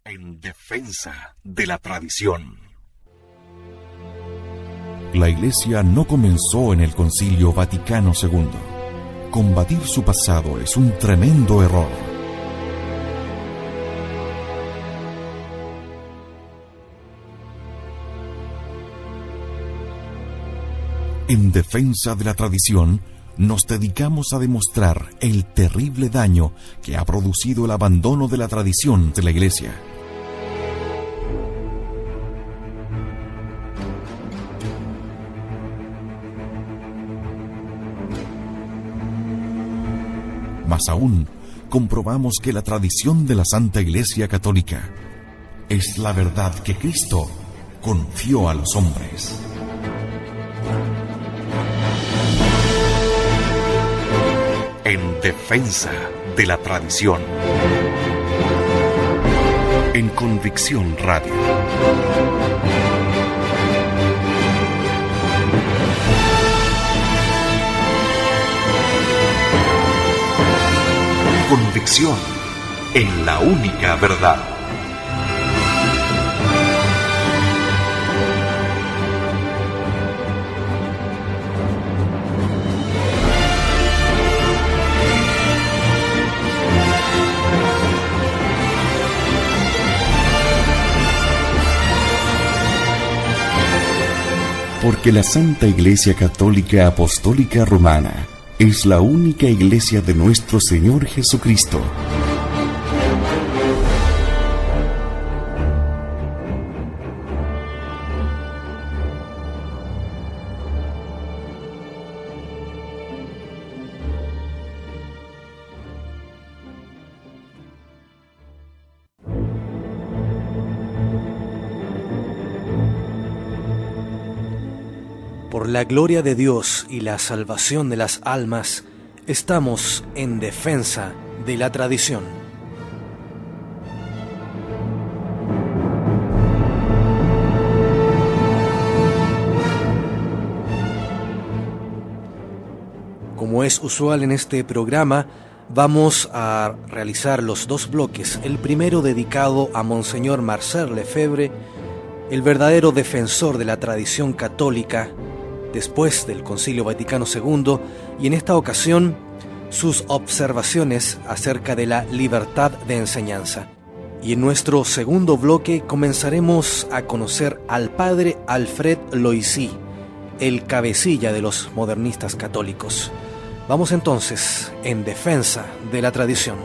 En defensa de la tradición. La Iglesia no comenzó en el Concilio Vaticano II. Combatir su pasado es un tremendo error. En defensa de la tradición, nos dedicamos a demostrar el terrible daño que ha producido el abandono de la tradición de la Iglesia. Más aún, comprobamos que la tradición de la Santa Iglesia Católica es la verdad que Cristo confió a los hombres. En defensa de la tradición. En Convicción Radio. Convicción en la única verdad. Porque la Santa Iglesia Católica Apostólica Romana es la única iglesia de nuestro Señor Jesucristo. Por la gloria de Dios y la salvación de las almas, estamos en defensa de la tradición. Como es usual en este programa, vamos a realizar los dos bloques. El primero dedicado a Monseñor Marcel Lefebvre, el verdadero defensor de la tradición católica, después del Concilio Vaticano II, y en esta ocasión sus observaciones acerca de la libertad de enseñanza. Y en nuestro segundo bloque comenzaremos a conocer al padre Alfred Loisy, el cabecilla de los modernistas católicos. Vamos entonces en defensa de la tradición.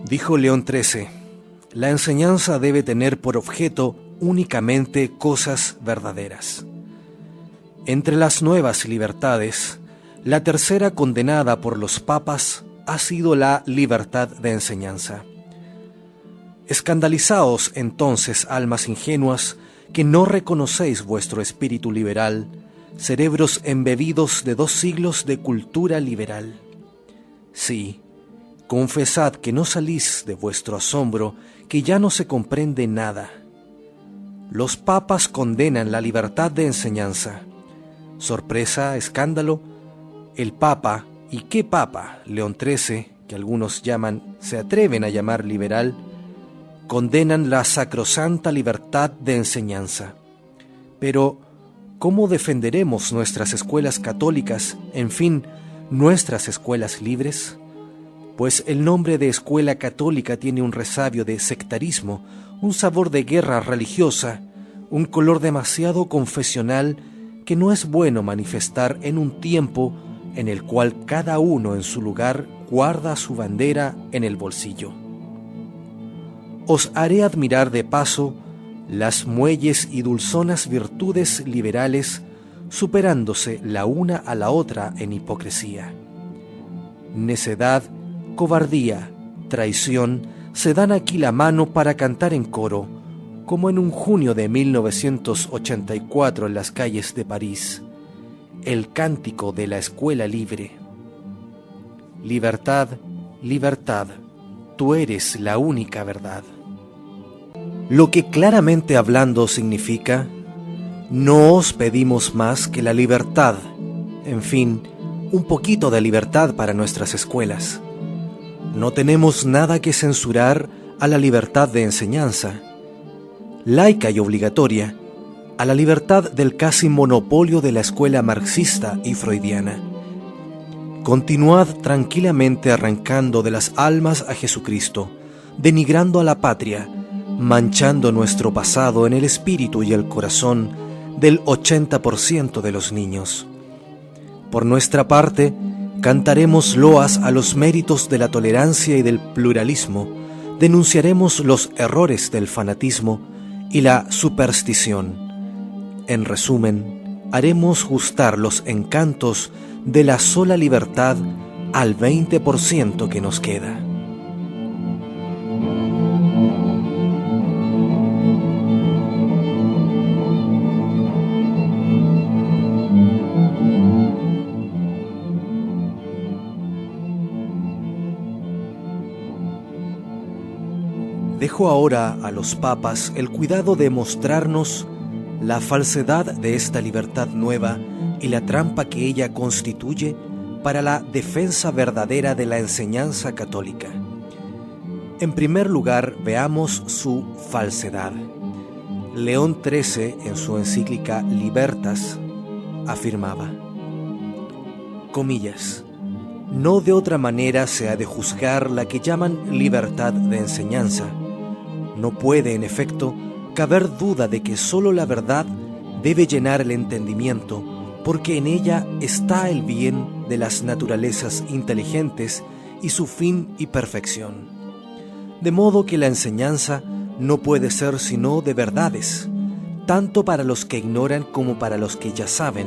Dijo León XIII, la enseñanza debe tener por objeto únicamente cosas verdaderas. Entre las nuevas libertades, la tercera condenada por los papas ha sido la libertad de enseñanza. Escandalizaos entonces, almas ingenuas, que no reconocéis vuestro espíritu liberal, cerebros embebidos de 2 siglos de cultura liberal. Sí, confesad que no salís de vuestro asombro, que ya no se comprende nada. Los papas condenan la libertad de enseñanza. Sorpresa, escándalo, el papa, ¿y qué papa? León XIII, que algunos se atreven a llamar liberal, condenan la sacrosanta libertad de enseñanza. Pero, ¿cómo defenderemos nuestras escuelas católicas, en fin, nuestras escuelas libres? Pues el nombre de escuela católica tiene un resabio de sectarismo, un sabor de guerra religiosa, un color demasiado confesional que no es bueno manifestar en un tiempo en el cual cada uno en su lugar guarda su bandera en el bolsillo. Os haré admirar de paso las muelles y dulzonas virtudes liberales, superándose la una a la otra en hipocresía. Necedad, cobardía, traición, se dan aquí la mano para cantar en coro, como en un junio de 1984 en las calles de París, el cántico de la escuela libre. Libertad, libertad, tú eres la única verdad. lo que claramente hablando significa: no os pedimos más que la libertad, en fin, un poquito de libertad para nuestras escuelas. No tenemos nada que censurar a la libertad de enseñanza, laica y obligatoria, a la libertad del casi monopolio de la escuela marxista y freudiana. Continuad tranquilamente arrancando de las almas a Jesucristo, denigrando a la patria, manchando nuestro pasado en el espíritu y el corazón del 80% de los niños. Por nuestra parte, cantaremos loas a los méritos de la tolerancia y del pluralismo, denunciaremos los errores del fanatismo y la superstición. En resumen, haremos gustar los encantos de la sola libertad al 20% que nos queda. Dejo ahora a los papas el cuidado de mostrarnos la falsedad de esta libertad nueva y la trampa que ella constituye para la defensa verdadera de la enseñanza católica. En primer lugar, veamos su falsedad. León XIII, en su encíclica Libertas, afirmaba, comillas, no de otra manera se ha de juzgar la que llaman libertad de enseñanza. No puede, en efecto, caber duda de que sólo la verdad debe llenar el entendimiento, porque en ella está el bien de las naturalezas inteligentes y su fin y perfección. De modo que la enseñanza no puede ser sino de verdades, tanto para los que ignoran como para los que ya saben,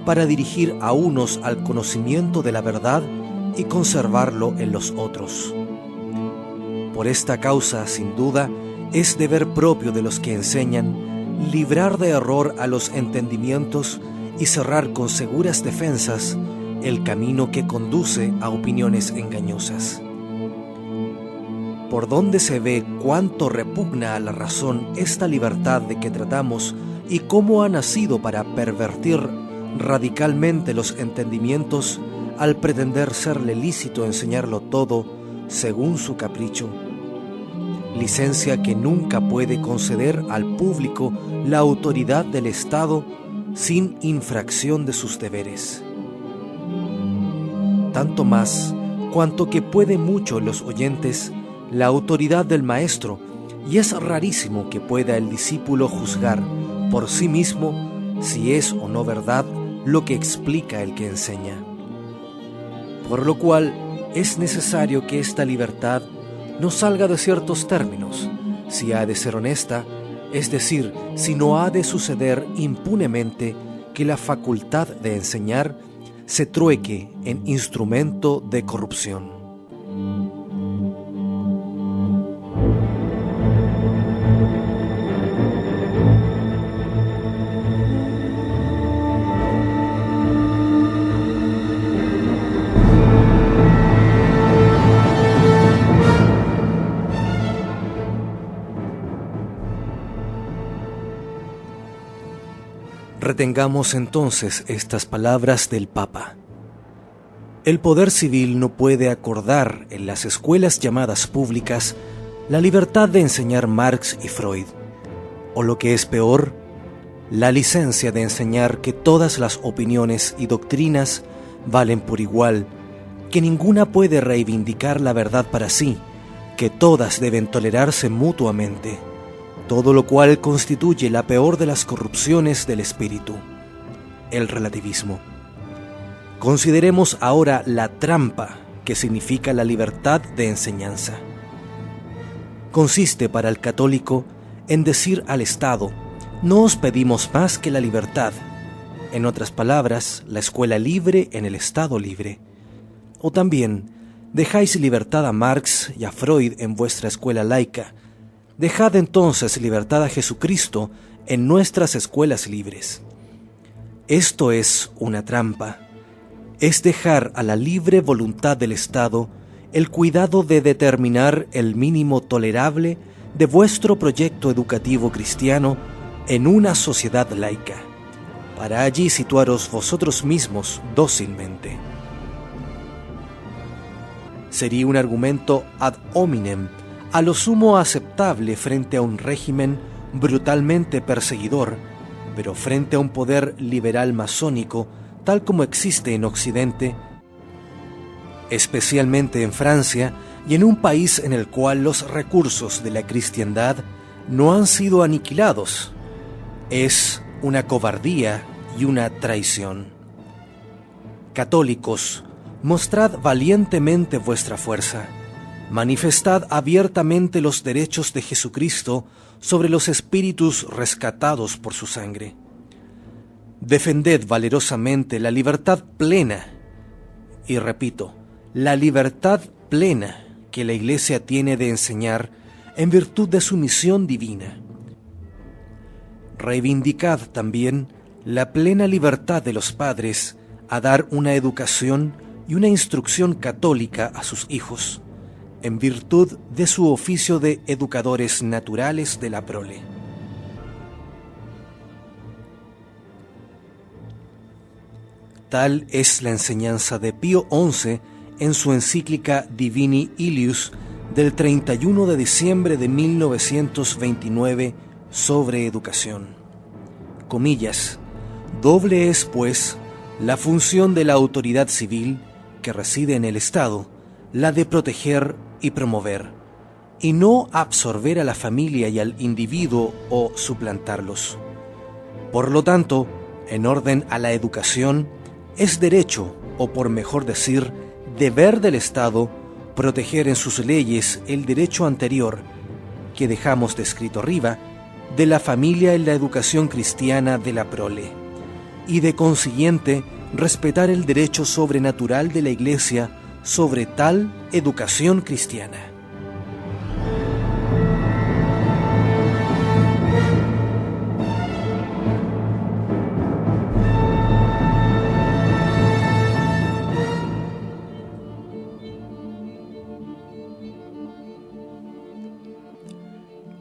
para dirigir a unos al conocimiento de la verdad y conservarlo en los otros. Por esta causa, sin duda, es deber propio de los que enseñan librar de error a los entendimientos y cerrar con seguras defensas el camino que conduce a opiniones engañosas. Por donde se ve cuánto repugna a la razón esta libertad de que tratamos y cómo ha nacido para pervertir radicalmente los entendimientos al pretender serle lícito enseñarlo todo según su capricho. Licencia que nunca puede conceder al público la autoridad del Estado sin infracción de sus deberes. Tanto más cuanto que puede mucho los oyentes la autoridad del maestro, y es rarísimo que pueda el discípulo juzgar por sí mismo si es o no verdad lo que explica el que enseña. Por lo cual es necesario que esta libertad no salga de ciertos términos, si ha de ser honesta, es decir, si no ha de suceder impunemente que la facultad de enseñar se trueque en instrumento de corrupción. Retengamos entonces estas palabras del Papa. El poder civil no puede acordar en las escuelas llamadas públicas la libertad de enseñar Marx y Freud, o lo que es peor, la licencia de enseñar que todas las opiniones y doctrinas valen por igual, que ninguna puede reivindicar la verdad para sí, que todas deben tolerarse mutuamente. Todo lo cual constituye la peor de las corrupciones del espíritu, el relativismo. Consideremos ahora la trampa que significa la libertad de enseñanza. Consiste para el católico en decir al Estado: no os pedimos más que la libertad, en otras palabras, la escuela libre en el Estado libre. O también, dejáis libertad a Marx y a Freud en vuestra escuela laica. Dejad entonces libertad a Jesucristo en nuestras escuelas libres. Esto es una trampa. Es dejar a la libre voluntad del Estado el cuidado de determinar el mínimo tolerable de vuestro proyecto educativo cristiano en una sociedad laica, para allí situaros vosotros mismos dócilmente. Sería un argumento ad hominem, a lo sumo aceptable frente a un régimen brutalmente perseguidor, pero frente a un poder liberal masónico tal como existe en Occidente, especialmente en Francia y en un país en el cual los recursos de la cristiandad no han sido aniquilados, es una cobardía y una traición. Católicos, mostrad valientemente vuestra fuerza, manifestad abiertamente los derechos de Jesucristo sobre los espíritus rescatados por su sangre. Defended valerosamente la libertad plena, y repito, la libertad plena que la Iglesia tiene de enseñar en virtud de su misión divina. Reivindicad también la plena libertad de los padres a dar una educación y una instrucción católica a sus hijos, en virtud de su oficio de educadores naturales de la prole. Tal es la enseñanza de Pío XI en su encíclica Divini Ilius del 31 de diciembre de 1929 sobre educación. Comillas, doble es, pues, la función de la autoridad civil que reside en el Estado, la de proteger y promover, y no absorber a la familia y al individuo o suplantarlos. Por lo tanto, en orden a la educación, es derecho, o por mejor decir, deber del Estado, proteger en sus leyes el derecho anterior, que dejamos descrito arriba, de la familia en la educación cristiana de la prole, y de consiguiente respetar el derecho sobrenatural de la Iglesia sobre tal educación cristiana.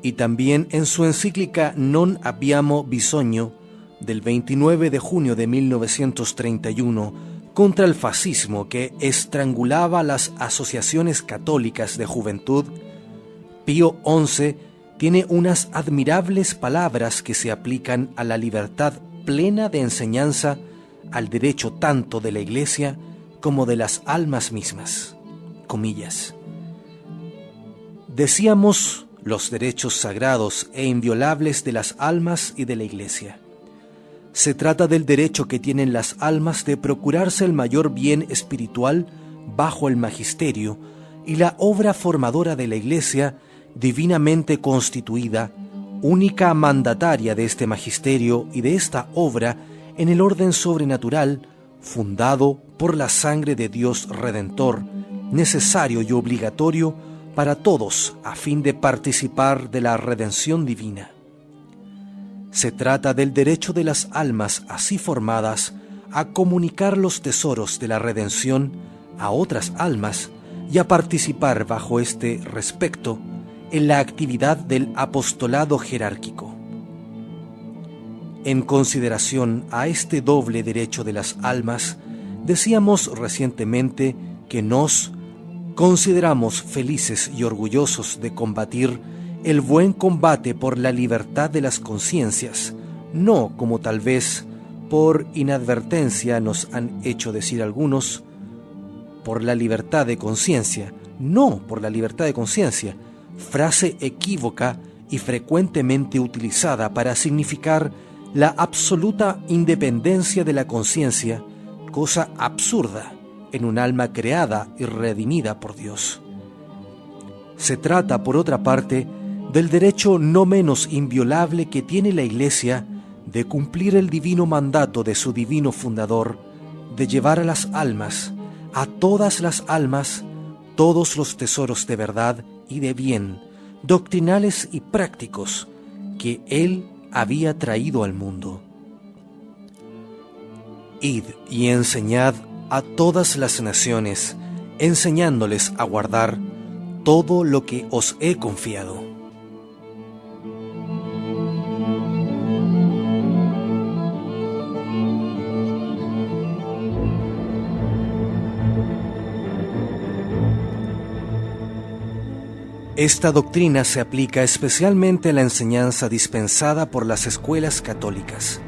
Y también en su encíclica Non abbiamo bisogno, del 29 de junio de 1931, contra el fascismo que estrangulaba las asociaciones católicas de juventud, Pío XI tiene unas admirables palabras que se aplican a la libertad plena de enseñanza, al derecho tanto de la Iglesia como de las almas mismas. Comillas. Decíamos los derechos sagrados e inviolables de las almas y de la Iglesia. Se trata del derecho que tienen las almas de procurarse el mayor bien espiritual bajo el magisterio y la obra formadora de la Iglesia, divinamente constituida, única mandataria de este magisterio y de esta obra en el orden sobrenatural, fundado por la sangre de Dios Redentor, necesario y obligatorio para todos a fin de participar de la redención divina. Se trata del derecho de las almas así formadas a comunicar los tesoros de la redención a otras almas y a participar bajo este respecto en la actividad del apostolado jerárquico. En consideración a este doble derecho de las almas, decíamos recientemente que nos consideramos felices y orgullosos de combatir el buen combate por la libertad de las conciencias, no como tal vez por inadvertencia nos han hecho decir algunos, por la libertad de conciencia, no por la libertad de conciencia, frase equívoca y frecuentemente utilizada para significar la absoluta independencia de la conciencia, cosa absurda en un alma creada y redimida por Dios. Se trata, por otra parte, del derecho no menos inviolable que tiene la Iglesia de cumplir el divino mandato de su divino fundador, de llevar a las almas, a todas las almas, todos los tesoros de verdad y de bien, doctrinales y prácticos, que Él había traído al mundo. Id y enseñad a todas las naciones, enseñándoles a guardar todo lo que os he confiado. Esta doctrina se aplica especialmente a la enseñanza dispensada por las escuelas católicas.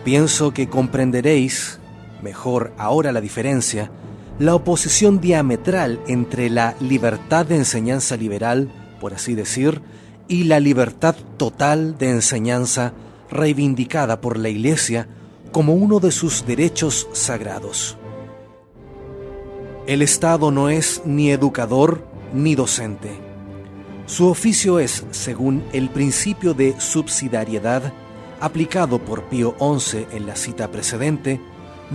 Pienso que comprenderéis, mejor ahora la diferencia, la oposición diametral entre la libertad de enseñanza liberal, por así decir, y la libertad total de enseñanza reivindicada por la Iglesia como uno de sus derechos sagrados. El Estado no es ni educador ni docente. Su oficio es, según el principio de subsidiariedad aplicado por Pío XI en la cita precedente,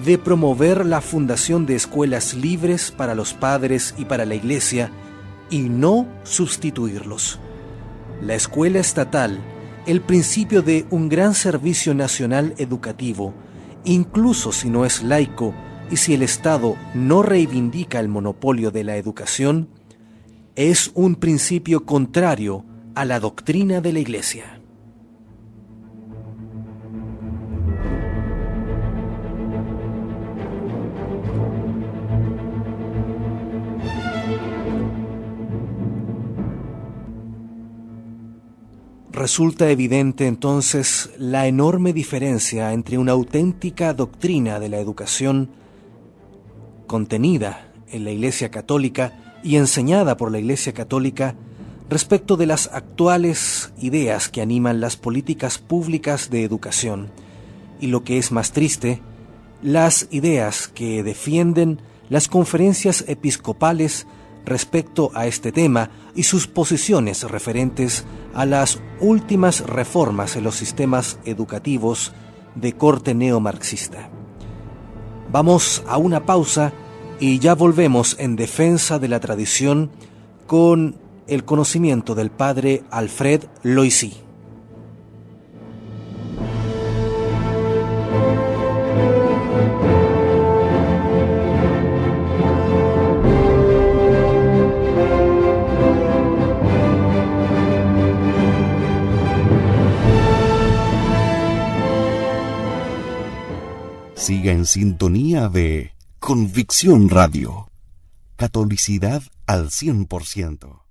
de promover la fundación de escuelas libres para los padres y para la Iglesia y no sustituirlos. La escuela estatal, el principio de un gran servicio nacional educativo, incluso si no es laico y si el Estado no reivindica el monopolio de la educación, es un principio contrario a la doctrina de la Iglesia. Resulta evidente entonces la enorme diferencia entre una auténtica doctrina de la educación contenida en la Iglesia Católica y enseñada por la Iglesia Católica respecto de las actuales ideas que animan las políticas públicas de educación y, lo que es más triste, las ideas que defienden las conferencias episcopales respecto a este tema y sus posiciones referentes a las últimas reformas en los sistemas educativos de corte neomarxista. Vamos a una pausa y ya volvemos en defensa de la tradición con el conocimiento del padre Alfred Loisy. Siga en sintonía de Convicción Radio. Catolicidad al 100%.